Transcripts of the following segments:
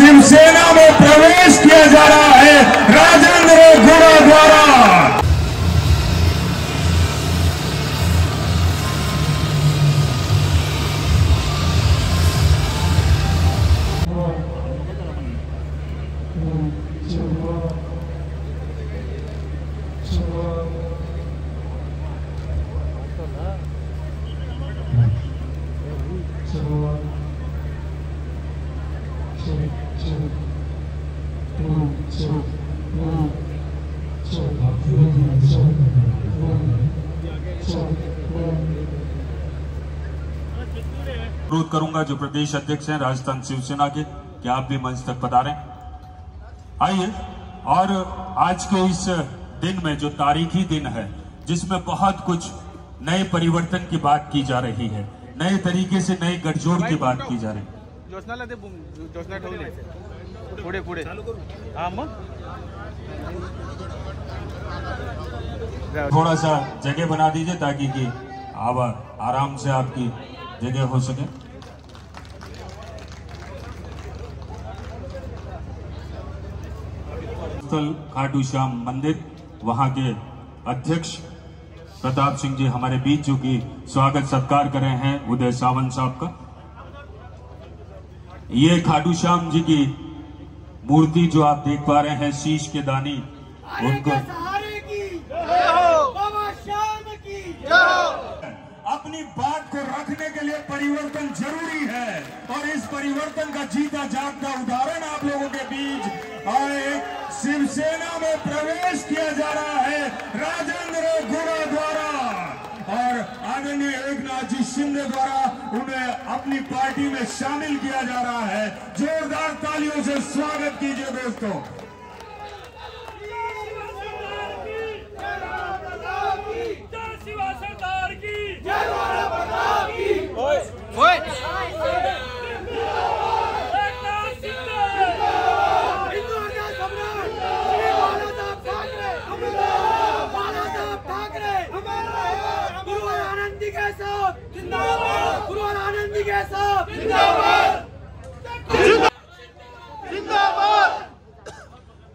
शिवसेना में प्रवेश किया जा रहा है राजेंद्र गुड़ा द्वारा। अनुरोध करूंगा जो प्रदेश अध्यक्ष हैं राजस्थान शिवसेना के कि आप भी मंच तक पधारें। आइए, और आज के इस दिन में जो तारीखी दिन है जिसमें बहुत कुछ नए परिवर्तन की बात की जा रही है, नए तरीके से नए गठजोड़ की बात की जा रही है। थोड़ा सा जगह बना दीजिए ताकि कि आप आराम से आपकी जगह हो सके। खाटू श्याम मंदिर, वहां के अध्यक्ष प्रताप सिंह जी हमारे बीच जो कि स्वागत सत्कार कर रहे हैं उदय सावंत साहब का। ये खाटू श्याम जी की मूर्ति जो आप देख पा रहे हैं, शीश के दानी, उनको अपनी बात को रखने के लिए परिवर्तन जरूरी है और इस परिवर्तन का जीता जागता उदाहरण आप लोगों के बीच आए शिवसेना में प्रवेश किया जा रहा है राजेंद्र गुड़ा द्वारा और आदरणीय एकनाथ जी शिंदे द्वारा उन्हें अपनी पार्टी में शामिल किया जा रहा है। जोरदार तालियों से स्वागत कीजिए दोस्तों।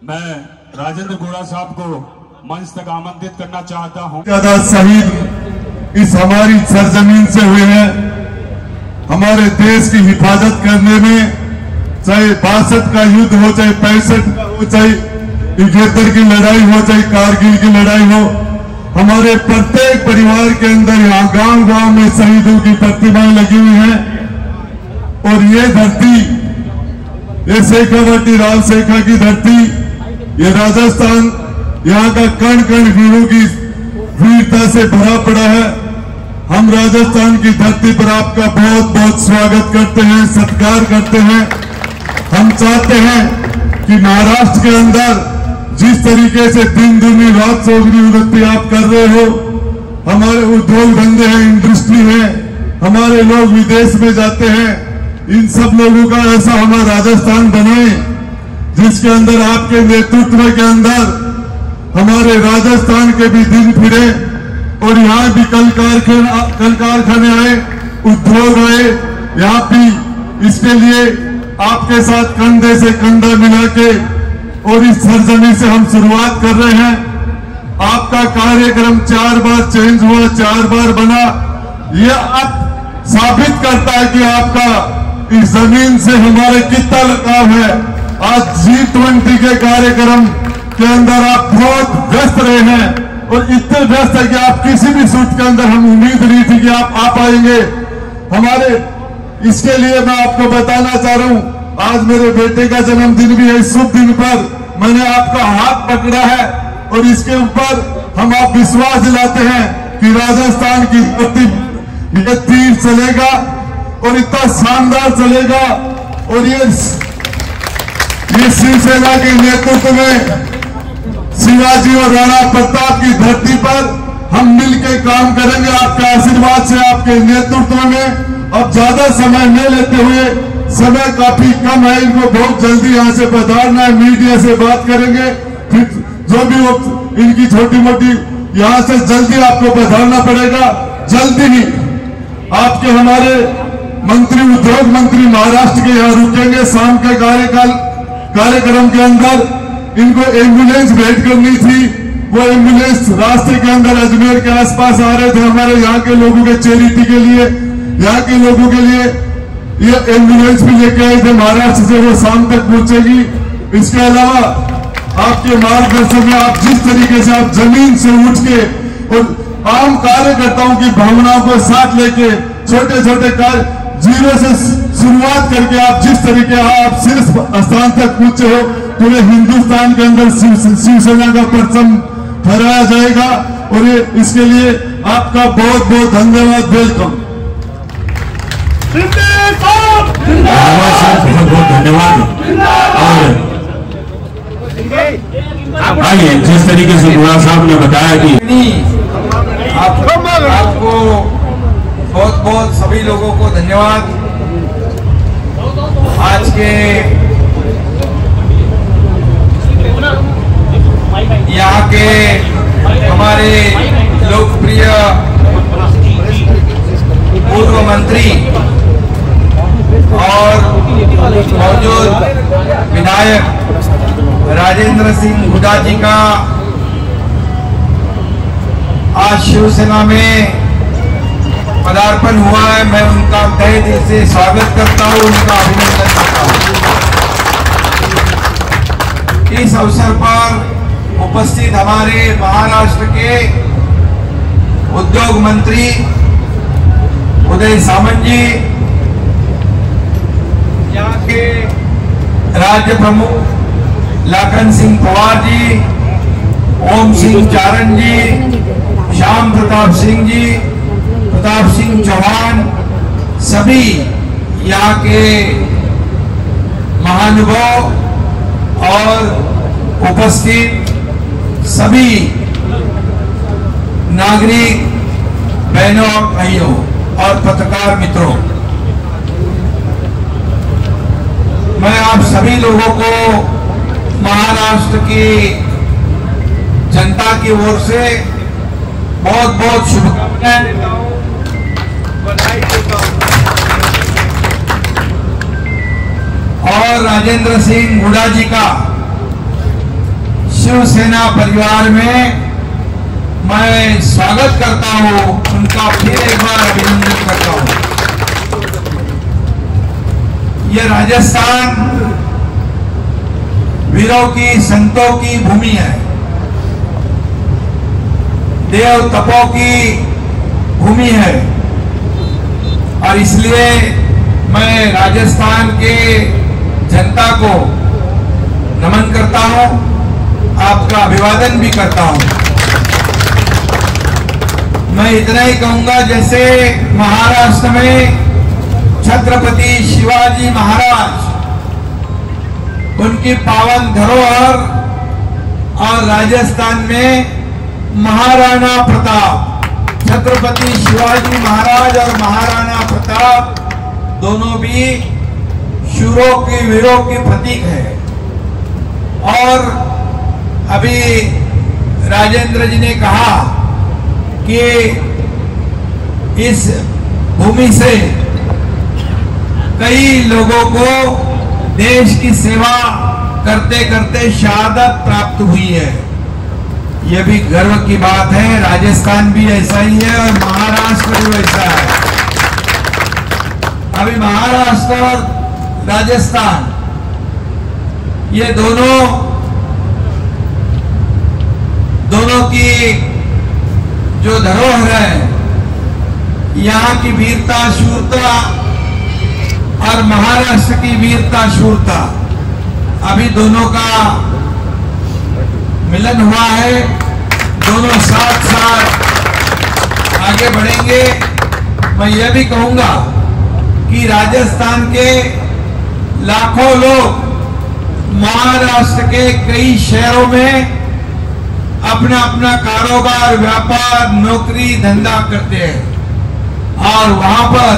मैं राजेंद्र गुड़ा साहब को मंच तक आमंत्रित करना चाहता हूं। ज्यादा शहीद इस हमारी सरजमीन से हुए हैं। हमारे देश की हिफाजत करने में चाहे 62 का युद्ध हो, चाहे 65 का हो, चाहे 71 की लड़ाई हो, चाहे कारगिल की लड़ाई हो, हमारे प्रत्येक परिवार के अंदर यहाँ गांव गांव में शहीदों की प्रतिमाएं लगी हुई हैं। और ये धरती, ये शेखावाटी राव शेखा की धरती, ये राजस्थान, यहाँ का कण कण वीरों की वीरता से भरा पड़ा है। हम राजस्थान की धरती पर आपका बहुत बहुत स्वागत करते हैं, सत्कार करते हैं। हम चाहते हैं कि महाराष्ट्र के अंदर जिस तरीके से दिन दुनी रात चौगुनी उन्नति आप कर रहे हो, हमारे उद्योग धंधे हैं, इंडस्ट्री है, हमारे लोग विदेश में जाते हैं, इन सब लोगों का ऐसा हमारा राजस्थान बने जिसके अंदर आपके नेतृत्व के अंदर हमारे राजस्थान के भी दिन फिरे और यहाँ भी कल कारखाने आए, उद्योग आए। यहाँ भी इसके लिए आपके साथ कंधे से कंधा मिला के और इस सरजमी से हम शुरुआत कर रहे हैं। आपका कार्यक्रम 4 बार चेंज हुआ, 4 बार बना। यह अब साबित करता है कि आपका इस जमीन से हमारे कितना लगाव है। आज G20 के कार्यक्रम के अंदर आप बहुत व्यस्त रहे हैं और इतने व्यस्त है कि आप किसी भी सूट के अंदर हम उम्मीद नहीं थी कि आप आ पाएंगे हमारे। इसके लिए मैं आपको बताना चाह रहा हूं, आज मेरे बेटे का जन्मदिन भी है। इस शुभ दिन पर मैंने आपका हाथ पकड़ा है और इसके ऊपर हम आप विश्वास दिलाते हैं कि राजस्थान की धरती ये तीर चलेगा और इतना शानदार चलेगा। और ये शिवसेना के नेतृत्व में शिवाजी और राणा प्रताप की धरती पर हम मिलकर काम करेंगे आपके आशीर्वाद से, आपके नेतृत्व में। अब ज्यादा समय न लेते हुए, समय काफी कम है, इनको बहुत जल्दी यहाँ से पधारना है, मीडिया से बात करेंगे, फिर जो भी वो इनकी छोटी मोटी यहाँ से जल्दी आपको पधारना पड़ेगा। जल्दी ही आपके हमारे मंत्री, उद्योग मंत्री महाराष्ट्र के यहाँ रुकेंगे। शाम के कार्यक्रम के अंदर इनको एम्बुलेंस भेंट करनी थी। वो एम्बुलेंस रास्ते के अंदर अजमेर के आसपास आ रहे थे हमारे यहाँ के लोगों के चैरिटी के लिए, यहाँ के लोगों के लिए ये एम्बुलेंस भी लेके आए थे महाराष्ट्र से। वो शाम तक पहुंचेगी। इसके अलावा आपके मार्गदर्शन में आप जिस तरीके से आप जमीन से उठ के और आम कार्यकर्ताओं की भावनाओं को साथ लेके छोटे छोटे कार्य जीरो से शुरुआत करके आप जिस तरीके आप शीर्ष स्थान तक पहुंचे हो, पूरे हिंदुस्तान के अंदर शिवसेना का परचम फहराया जाएगा। और ये इसके लिए आपका बहुत बहुत धन्यवाद, वेलकम। बहुत बहुत धन्यवाद। और आइए, जिस तरीके से बुरा साहब ने बताया कि आपको बहुत बहुत सभी लोगों को धन्यवाद। आज के यहाँ के हमारे लोकप्रिय पूर्व मंत्री और मौजूद विधायक राजेंद्र सिंह हुड्डा जी का आज शिवसेना में पदार्पण हुआ है। मैं उनका तहे दिल से स्वागत करता हूं, उनका अभिनंदन करता हूं। इस अवसर पर उपस्थित हमारे महाराष्ट्र के उद्योग मंत्री उदय सामंत जी, यहाँ के राज्य प्रमुख लाखन सिंह पवार जी, ओम सिंह चारण जी, श्याम प्रताप सिंह जी, प्रताप सिंह चौहान, सभी यहाँ के महानुभाव और उपस्थित सभी नागरिक बहनों और भाइयों और पत्रकार मित्रों, मैं आप सभी लोगों को महाराष्ट्र की जनता की ओर से बहुत बहुत शुभकामनाएं देता हूं, बधाई देता हूं। और राजेंद्र सिंह हुड्डा जी का शिवसेना परिवार में मैं स्वागत करता हूं, उनका फिर एक बार अभिनंदन करता हूं। यह राजस्थान वीरों की, संतों की भूमि है, देव तपों की भूमि है। और इसलिए मैं राजस्थान के जनता को नमन करता हूं, आपका अभिवादन भी करता हूं। मैं इतना ही कहूंगा, जैसे महाराष्ट्र में छत्रपति शिवाजी महाराज, उनकी पावन धरोहर, और राजस्थान में महाराणा प्रताप, छत्रपति शिवाजी महाराज और महाराणा प्रताप दोनों भी शूरों की, वीरों के प्रतीक है। और अभी राजेंद्र जी ने कहा कि इस भूमि से कई लोगों को देश की सेवा करते करते शहादत प्राप्त हुई है। यह भी गर्व की बात है। राजस्थान भी ऐसा ही है और महाराष्ट्र भी वैसा है। अभी महाराष्ट्र और राजस्थान, ये दोनों की जो धरोहर है, यहाँ की वीरता शूरता और महाराष्ट्र की वीरता शूरता, अभी दोनों का मिलन हुआ है। दोनों साथ साथ आगे बढ़ेंगे। मैं यह भी कहूंगा कि राजस्थान के लाखों लोग महाराष्ट्र के कई शहरों में अपना अपना कारोबार, व्यापार, नौकरी, धंधा करते हैं। और वहां पर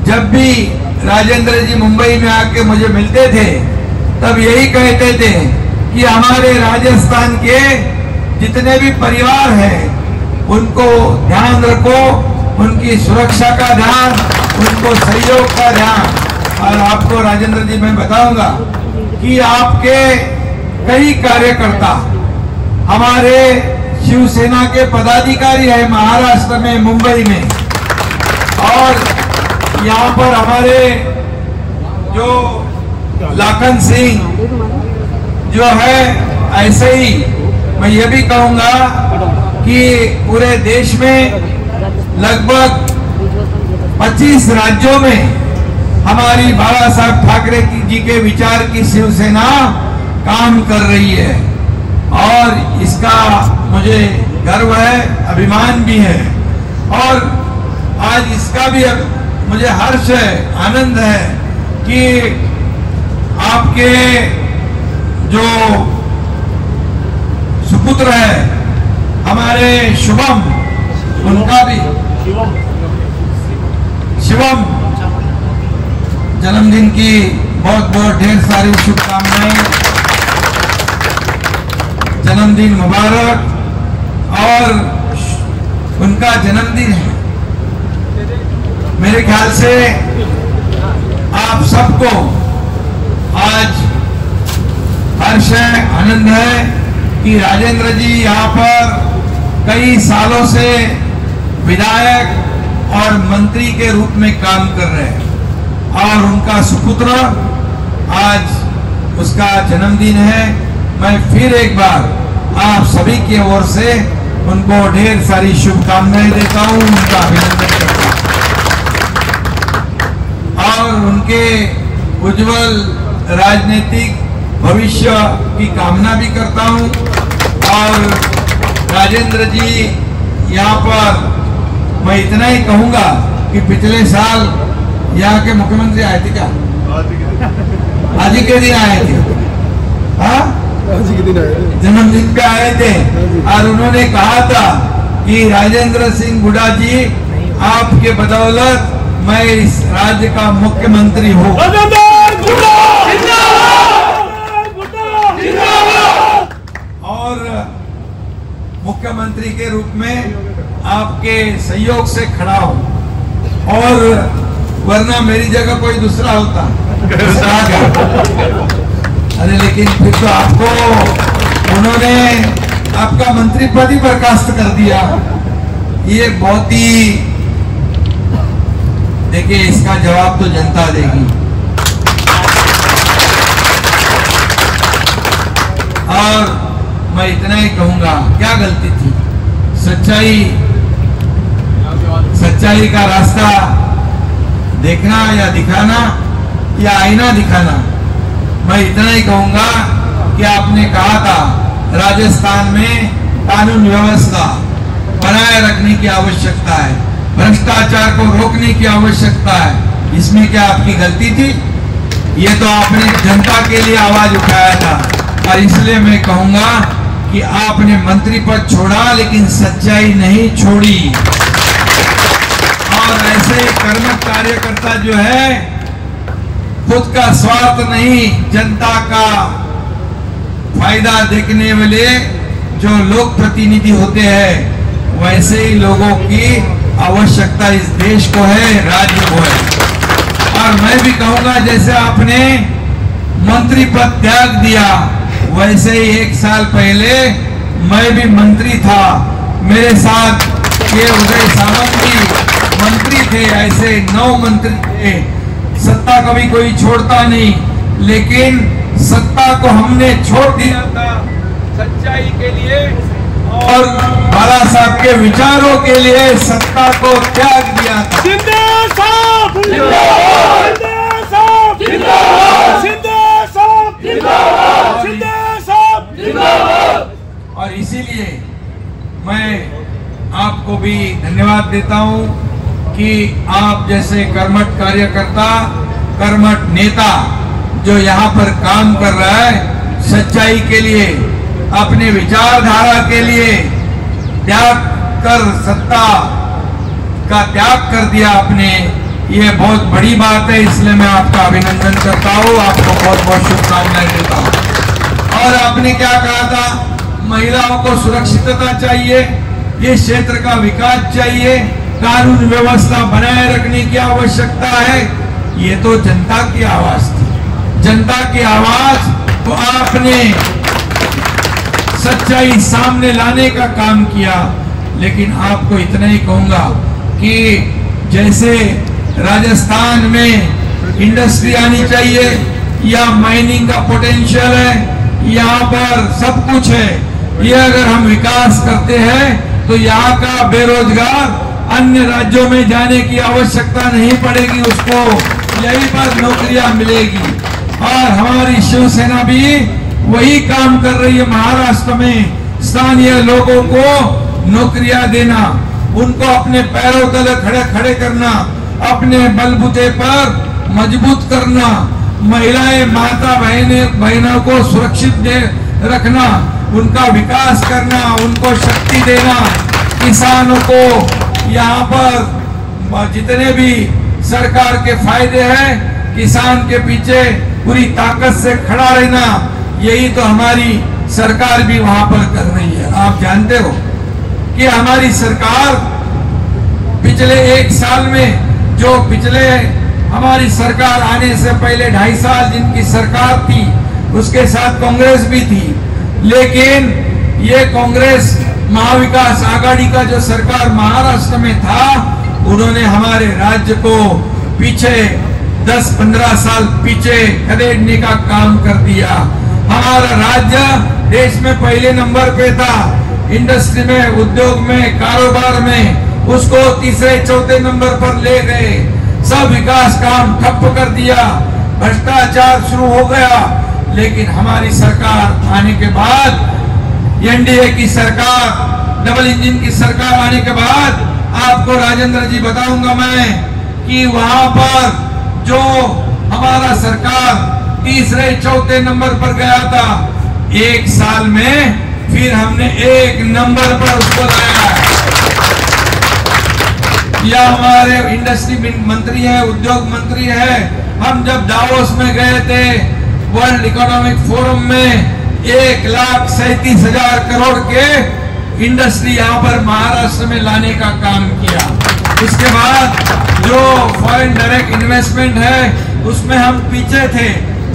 जब भी राजेंद्र जी मुंबई में आके मुझे मिलते थे, तब यही कहते थे कि हमारे राजस्थान के जितने भी परिवार हैं, उनको ध्यान रखो, उनकी सुरक्षा का ध्यान उनको सहयोग का ध्यान। और आपको राजेंद्र जी मैं बताऊंगा कि आपके कई कार्यकर्ता हमारे शिवसेना के पदाधिकारी है महाराष्ट्र में, मुंबई में, और यहाँ पर हमारे जो लाखन सिंह जो है, ऐसे ही मैं ये भी कहूंगा कि पूरे देश में लगभग 25 राज्यों में हमारी बाला साहब ठाकरे जी के विचार की शिवसेना काम कर रही है, और इसका मुझे गर्व है, अभिमान भी है। और आज इसका भी मुझे हर्ष है, आनंद है कि आपके जो सुपुत्र है हमारे शुभम, उनका भी शिवम जन्मदिन की बहुत बहुत ढेर सारी शुभकामनाएं, जन्मदिन मुबारक। और उनका जन्मदिन है, मेरे ख्याल से आप सबको आज हर्ष है, आनंद है कि राजेंद्र जी यहाँ पर कई सालों से विधायक और मंत्री के रूप में काम कर रहे हैं, और उनका सुपुत्र आज उसका जन्मदिन है। मैं फिर एक बार आप सभी की ओर से उनको ढेर सारी शुभकामनाएं देता हूं, उनका अभिनंदन करता हूं और उनके उज्जवल राजनीतिक भविष्य की कामना भी करता हूं। और राजेंद्र जी यहाँ पर मैं इतना ही कहूंगा कि पिछले साल यहाँ के मुख्यमंत्री आए थे क्या? आज ही के दिन आए थे, हाँ जन्मदिन पे आए थे, और उन्होंने कहा था कि राजेंद्र सिंह हुड्डा जी आपके बदौलत मैं इस राज्य का मुख्यमंत्री हूँ। और मुख्यमंत्री के रूप में आपके सहयोग से खड़ा हूँ, और वरना मेरी जगह कोई दूसरा होता। अरे लेकिन फिर तो आपको उन्होंने आपका मंत्री पद ही बर्खास्त कर दिया। ये बहुत ही, देखिए इसका जवाब तो जनता देगी। और मैं इतना ही कहूंगा, क्या गलती थी? सच्चाई का रास्ता देखना या दिखाना या आईना दिखाना। मैं इतना ही कहूंगा कि आपने कहा था राजस्थान में कानून व्यवस्था बनाए रखने की आवश्यकता है, भ्रष्टाचार को रोकने की आवश्यकता है। इसमें क्या आपकी गलती थी? ये तो आपने जनता के लिए आवाज उठाया था, और इसलिए मैं कहूंगा कि आपने मंत्री पद छोड़ा लेकिन सच्चाई नहीं छोड़ी। और ऐसे कर्मठ कार्यकर्ता जो है, खुद का स्वार्थ नहीं जनता का फायदा देखने वाले जो लोक प्रतिनिधि होते हैं, वैसे ही लोगों की आवश्यकता इस देश को है, राज्य को है। और मैं भी कहूंगा, जैसे आपने मंत्री पद त्याग दिया, वैसे ही 1 साल पहले मैं भी मंत्री था, मेरे साथ ये उदय सामंत जी मंत्री थे, ऐसे 9 मंत्री थे। सत्ता कभी कोई छोड़ता नहीं, लेकिन सत्ता को हमने छोड़ दिया था सच्चाई के लिए और बाला साहब के विचारों के लिए सत्ता को त्याग दिया था। और इसीलिए मैं आपको भी धन्यवाद देता हूं कि आप जैसे कर्मठ कार्यकर्ता, कर्मठ नेता जो यहाँ पर काम कर रहा है, सच्चाई के लिए, अपने विचारधारा के लिए त्याग कर, सत्ता का त्याग कर दिया आपने, ये बहुत बड़ी बात है। इसलिए मैं आपका अभिनंदन करता हूँ, आपको बहुत बहुत शुभकामनाएं देता हूँ। और आपने क्या कहा था? महिलाओं को सुरक्षितता चाहिए, ये क्षेत्र का विकास चाहिए, कानून व्यवस्था बनाए रखने की आवश्यकता है, ये तो जनता की आवाज थी। जनता की आवाज तो आपने सच्चाई सामने लाने का काम किया। लेकिन आपको इतना ही कहूंगा कि जैसे राजस्थान में इंडस्ट्री आनी चाहिए, या माइनिंग का पोटेंशियल है, यहाँ पर सब कुछ है, ये अगर हम विकास करते हैं तो यहाँ का बेरोजगार अन्य राज्यों में जाने की आवश्यकता नहीं पड़ेगी, उसको यहीं पर नौकरियां मिलेगी। और हमारी शिवसेना भी वही काम कर रही है, महाराष्ट्र में स्थानीय लोगों को नौकरियां देना, उनको अपने पैरों तले खड़े करना, अपने बलबूते पर मजबूत करना, महिलाएं माता बहनों को सुरक्षित रखना, उनका विकास करना, उनको शक्ति देना, किसानों को यहाँ पर जितने भी सरकार के फायदे हैं, किसान के पीछे पूरी ताकत से खड़ा रहना, यही तो हमारी सरकार भी वहां पर कर रही है। आप जानते हो कि हमारी सरकार पिछले 1 साल में, जो पिछले हमारी सरकार आने से पहले 2.5 साल जिनकी सरकार थी, उसके साथ कांग्रेस भी थी, लेकिन ये कांग्रेस महाविकास आघाड़ी का जो सरकार महाराष्ट्र में था, उन्होंने हमारे राज्य को पीछे 10-15 साल पीछे खदेड़ने का काम कर दिया। हमारा राज्य देश में पहले नंबर पे था, इंडस्ट्री में, उद्योग में, कारोबार में, उसको 3-4 नंबर पर ले गए, सब विकास काम ठप कर दिया, भ्रष्टाचार शुरू हो गया। लेकिन हमारी सरकार आने के बाद, एनडीए की सरकार, डबल इंजन की सरकार आने के बाद, आपको राजेंद्र जी बताऊंगा मैं कि वहां पर जो हमारा सरकार 3-4 नंबर पर गया था, 1 साल में फिर हमने 1 नंबर पर उसको लाया है। या हमारे इंडस्ट्री मंत्री है, उद्योग मंत्री है, हम जब दावोस में गए थे वर्ल्ड इकोनॉमिक फोरम में, 1,37,000 करोड़ के इंडस्ट्री यहाँ पर महाराष्ट्र में लाने का काम किया। उसके बाद जो फॉरेन डायरेक्ट इन्वेस्टमेंट है, उसमें हम पीछे थे,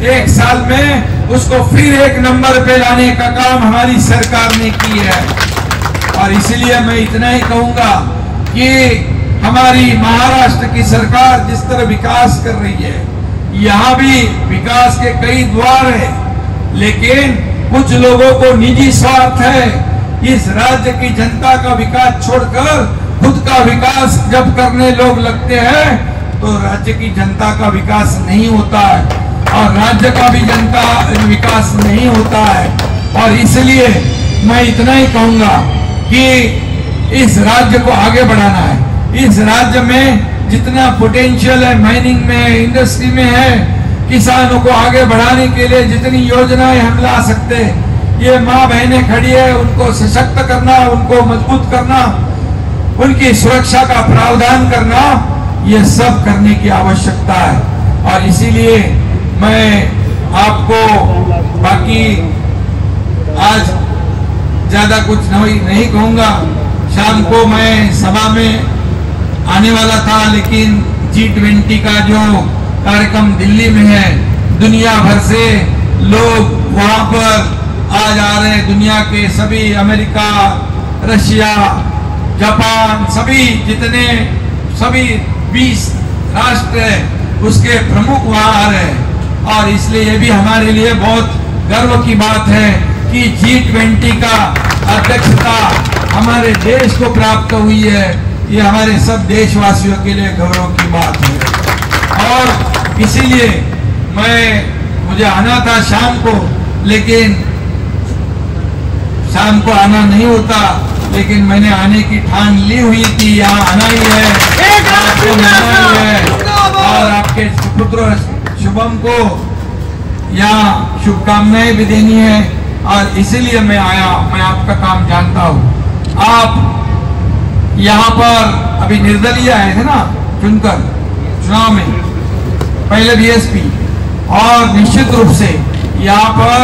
1 साल में उसको फिर 1 नंबर पे लाने का काम हमारी सरकार ने की है। और इसलिए मैं इतना ही कहूंगा कि हमारी महाराष्ट्र की सरकार जिस तरह विकास कर रही है, यहाँ भी विकास के कई द्वार है, लेकिन कुछ लोगों को निजी स्वार्थ है। इस राज्य की जनता का विकास छोड़कर खुद का विकास जब करने लोग लगते हैं, तो राज्य की जनता का विकास नहीं होता है, और राज्य का भी जनता विकास नहीं होता है। और इसलिए मैं इतना ही कहूंगा कि इस राज्य को आगे बढ़ाना है। इस राज्य में जितना पोटेंशियल है, माइनिंग में, इंडस्ट्री में है, किसानों को आगे बढ़ाने के लिए जितनी योजनाएं हम ला सकते हैं, ये माँ बहनें खड़ी है, उनको सशक्त करना, उनको मजबूत करना, उनकी सुरक्षा का प्रावधान करना, ये सब करने की आवश्यकता है। और इसीलिए मैं आपको बाकी आज ज्यादा कुछ नहीं कहूंगा। शाम को मैं सभा में आने वाला था, लेकिन G20 का जो कार्यक्रम दिल्ली में है, दुनिया भर से लोग वहां पर आ जा रहे हैं, दुनिया के सभी, अमेरिका, रशिया, जापान, सभी जितने 20 राष्ट्र है, उसके प्रमुख वहां आ रहे हैं। और इसलिए ये भी हमारे लिए बहुत गर्व की बात है कि G20 का अध्यक्षता हमारे देश को प्राप्त हुई है। ये हमारे सब देशवासियों के लिए गौरव की बात है। और इसीलिए मुझे आना था शाम को, लेकिन शाम को आना नहीं होता, लेकिन मैंने आने की ठान ली हुई थी। यहाँ आना ही है, आपको मिलना ही है, और आपके पुत्र शुभम को यहाँ शुभकामनाएं भी देनी है। और इसीलिए मैं आया, मैं आपका काम जानता हूँ। आप यहाँ पर अभी निर्दलीय आए थे ना चुनकर चुनाव में, पहले बीएसपी, और निश्चित रूप से यहाँ पर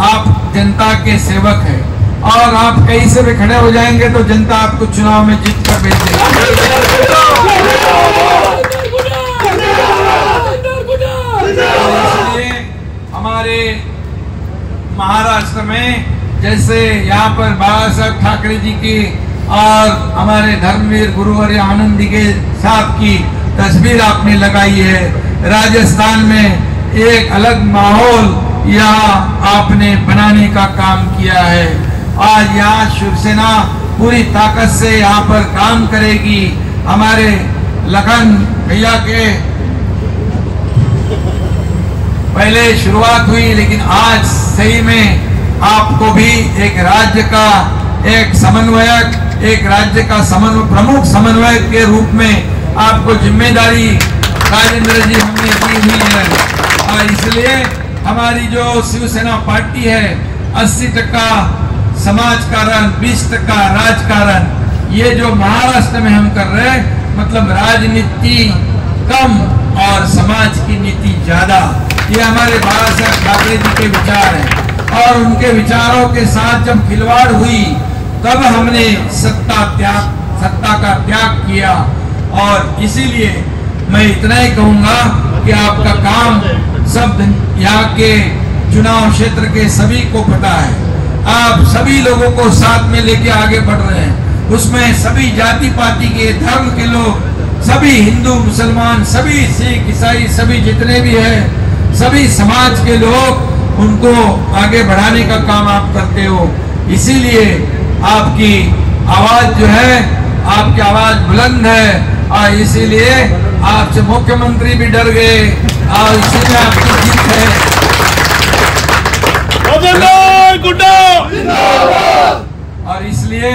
आप जनता के सेवक हैं। और आप कहीं से भी खड़े हो जाएंगे तो जनता आपको चुनाव में जीत कर भेज देगी। इसलिए हमारे महाराष्ट्र में जैसे यहाँ पर बाबा साहब ठाकरे जी की और हमारे धर्मवीर गुरुवर्य आनंद जी के साहब की तस्वीर आपने लगाई है, राजस्थान में एक अलग माहौल यहाँ आपने बनाने का काम किया है। आज यहाँ शिवसेना पूरी ताकत से यहाँ पर काम करेगी। हमारे लखन भैया के पहले शुरुआत हुई, लेकिन आज सही में आपको भी एक राज्य का एक समन्वयक, एक राज्य का प्रमुख समन्वयक के रूप में आपको जिम्मेदारी राजेंद्र जी हमने दी हुई है। और इसलिए हमारी जो शिवसेना पार्टी है 80% समाजकारण, 20% राजकारण, ये जो महाराष्ट्र में हम कर रहे हैं, मतलब राजनीति कम और समाज की नीति ज्यादा, ये हमारे बाबा साहब ठाकरे जी के विचार हैं। और उनके विचारों के साथ जब खिलवाड़ हुई तब हमने सत्ता का त्याग किया। और इसीलिए मैं इतना ही कहूंगा कि आपका काम सब यहाँ के चुनाव क्षेत्र के सभी को पता है। आप सभी लोगों को साथ में लेके आगे बढ़ रहे हैं। उसमें सभी जाति पाति के, धर्म के लोग, सभी हिंदू मुसलमान, सभी सिख ईसाई, सभी जितने भी हैं, सभी समाज के लोग, उनको आगे बढ़ाने का काम आप करते हो। इसीलिए आपकी आवाज जो है, आपकी आवाज बुलंद है और इसीलिए आपसे मुख्यमंत्री भी डर गए और इसीलिए आपकी जीत है। और इसलिए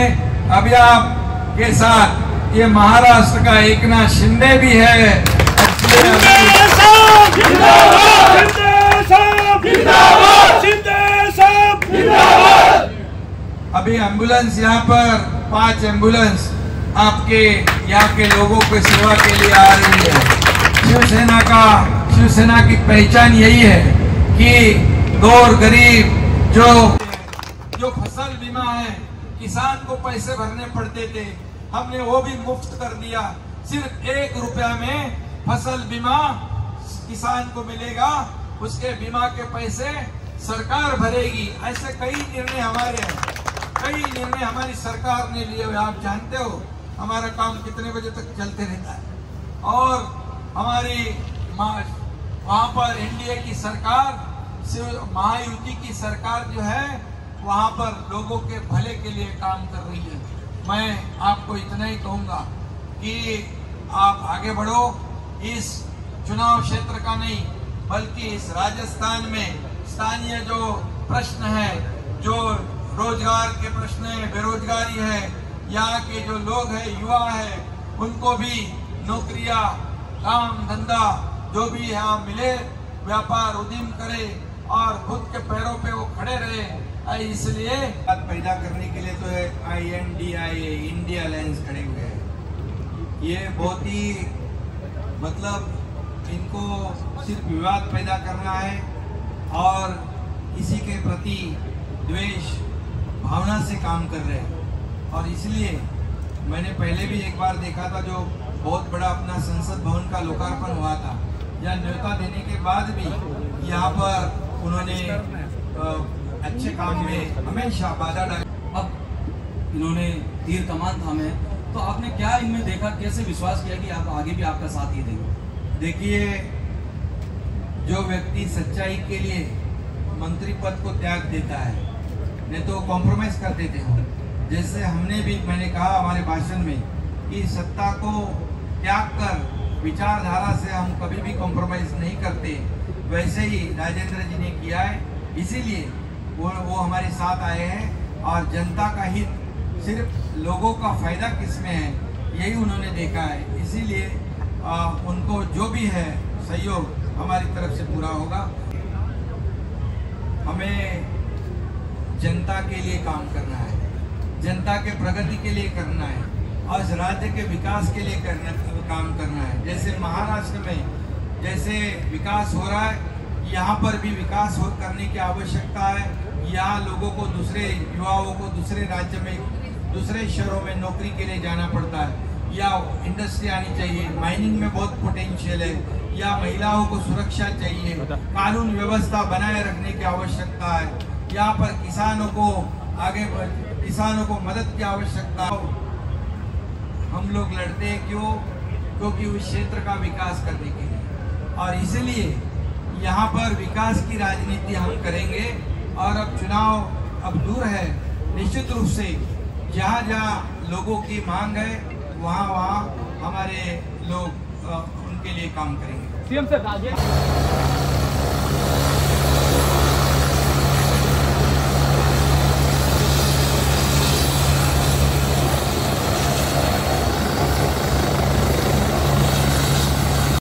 अभी आपके साथ ये महाराष्ट्र का एकनाथ शिंदे भी है। अभी एम्बुलेंस यहाँ पर 5 एम्बुलेंस आपके यहाँ के लोगों की सेवा के लिए आ रही है। शिवसेना की पहचान यही है कि गौर गरीब जो फसल बीमा है, किसान को पैसे भरने पड़ते थे, हमने वो भी मुफ्त कर दिया। सिर्फ 1 रुपया में फसल बीमा किसान को मिलेगा, उसके बीमा के पैसे सरकार भरेगी। ऐसे कई निर्णय हमारी सरकार ने लिए हुए। आप जानते हो हमारा काम कितने बजे तक चलते रहता है। और हमारी वहां पर एनडीए की सरकार, महायुति की सरकार जो है, वहां पर लोगों के भले के लिए काम कर रही है। मैं आपको इतना ही कहूंगा कि आप आगे बढ़ो। इस चुनाव क्षेत्र का नहीं बल्कि इस राजस्थान में स्थानीय जो प्रश्न है, जो रोजगार के प्रश्न है, बेरोजगारी है, यहाँ के जो लोग हैं, युवा है, उनको भी नौकरियां, काम धंधा जो भी यहाँ मिले, व्यापार उद्यम करे और खुद के पैरों पे वो खड़े रहे। इसलिए बात पैदा करने के लिए तो INDIA इंडिया अलायंस खड़े हुए हैं। ये बहुत ही मतलब इनको सिर्फ विवाद पैदा करना है और किसी के प्रति द्वेष भावना से काम कर रहे हैं। और इसलिए मैंने पहले भी एक बार देखा था, जो बहुत बड़ा अपना संसद भवन का लोकार्पण हुआ था, या न्योता देने के बाद भी यहाँ पर उन्होंने अच्छे काम में हमेशा बाधा डाली। अब इन्होंने तीर कमान थामे, तो आपने क्या इनमें देखा, कैसे विश्वास किया कि आप आगे भी आपका साथ ही देंगे? देखिए, जो व्यक्ति सच्चाई के लिए मंत्री पद को त्याग देता है, नहीं तो कॉम्प्रोमाइज कर देते हो। जैसे हमने भी, मैंने कहा हमारे भाषण में कि सत्ता को त्याग कर विचारधारा से हम कभी भी कॉम्प्रोमाइज नहीं करते, वैसे ही राजेंद्र जी ने किया है। इसीलिए वो हमारे साथ आए हैं और जनता का हित, सिर्फ लोगों का फायदा किसमें है, यही उन्होंने देखा है। इसीलिए उनको जो भी है सहयोग हमारी तरफ से पूरा होगा। हमें जनता के लिए काम करना है, जनता के प्रगति के लिए करना है और इस राज्य के विकास के लिए काम करना है। जैसे महाराष्ट्र में जैसे विकास हो रहा है, यहाँ पर भी विकास करने की आवश्यकता है। यहाँ लोगों को दूसरे युवाओं को दूसरे राज्य में दूसरे शहरों में नौकरी के लिए जाना पड़ता है, या इंडस्ट्री आनी चाहिए, माइनिंग में बहुत पोटेंशियल है, या महिलाओं को सुरक्षा चाहिए, कानून व्यवस्था बनाए रखने की आवश्यकता है, यहाँ पर किसानों को मदद की आवश्यकता है। हम लोग लड़ते हैं क्यों? क्योंकि उस क्षेत्र का विकास करने के लिए, और इसलिए यहाँ पर विकास की राजनीति हम करेंगे। और अब चुनाव अब दूर है, निश्चित रूप से जहाँ जहाँ लोगों की मांग है वहाँ हमारे लोग उनके लिए काम करेंगे। CM sir